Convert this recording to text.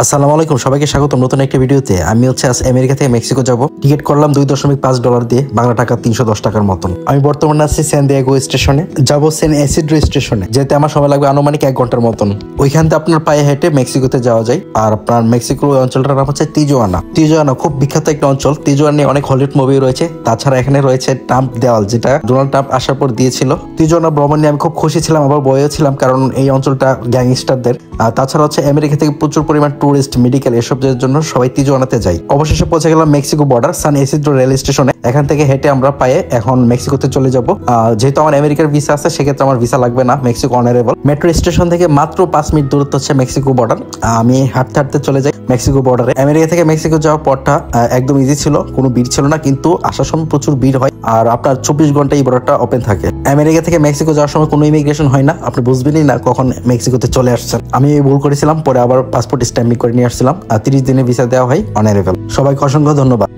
আসসালামু আলাইকুম, সবাইকে স্বাগতম নতুন একটা ভিডিওতে। আমি আজ আমেরিকা থেকে মেক্সিকো যাব। টিকিট করলাম $2.5 দিয়ে, বাংলা টাকা 310 টাকার মতন। আমি বর্তমানে আছি স্যান দিয়েগো স্টেশনে, যাব সেন ইসিড্রো স্টেশনে। যেতে আমার সময় লাগবে আনুমানিক 1 ঘন্টার মতন। ওইখান থেকে আপনার পায়ে হেঁটে মেক্সিকোতে যাওয়া যায়। আর আপনার মেক্সিকোর অঞ্চলটার নাম হচ্ছে তিজুয়ানা। তিজুয়ানা খুব বিখ্যাত একটা অঞ্চল। তিজুয়ানা নিয়ে অনেক হলিউড মুভি রয়েছে। তাছাড়া এখানে রয়েছে ট্রাম্প দেওয়াল, যেটা ডোনাল্ড ট্রাম্প আসার পর দিয়েছিল। তিজুয়ানা ভ্রমণ নিয়ে আমি খুব খুশি ছিলাম, আবার বয়েও ছিলাম, কারণ এই অঞ্চলটা গ্যাংস্টারদের। তাছাড়া হচ্ছে আমেরিকা থেকে প্রচুর পরিমাণ টুরিস্ট, মেডিকেল এসবের জন্য সবাই তিজুয়ানাতে যাই। অবশেষে পৌঁছে গেলাম Mexico border San Ysidro rail স্টেশনে। এখান থেকে হেঁটে আমরা পায়ে এখন মেক্সিকোতে চলে যাব। যেহেতু আমার আমেরিকার ভিসা আছে, সেক্ষেত্রে আমার ভিসা লাগবে না, মেক্সিকো অনারেবল। মেট্রো স্টেশন থেকে মাত্র 5 মিনিট দূরত্ব হচ্ছে মেক্সিকো বর্ডার। আমি হাঁটতে হাঁটতে চলে যাই মেক্সিকো বর্ডারে। আমেরিকা থেকে মেক্সিকো যাওয়ার পথটা একদম ইজি ছিল, কোনো ভিড় ছিল না, কিন্তু আসার সময় প্রচুর ভিড় হয়। আর আপনার 24 ঘন্টা এই বর্ডারটা ওপেন থাকে। আমেরিকা থেকে মেক্সিকো যাওয়ার সময় কোনো ইমিগ্রেশন হয় না, আপনি বুঝবেনই না কখন মেক্সিকোতে চলে আসছেন। আমি ভুল করেছিলাম, পরে আবার পাসপোর্ট স্ট্যাম্পিং করে নিয়ে আসছিলাম। 30 দিনের ভিসা দেওয়া হয় অনারেবল। সবাইকে অসংখ্য ধন্যবাদ।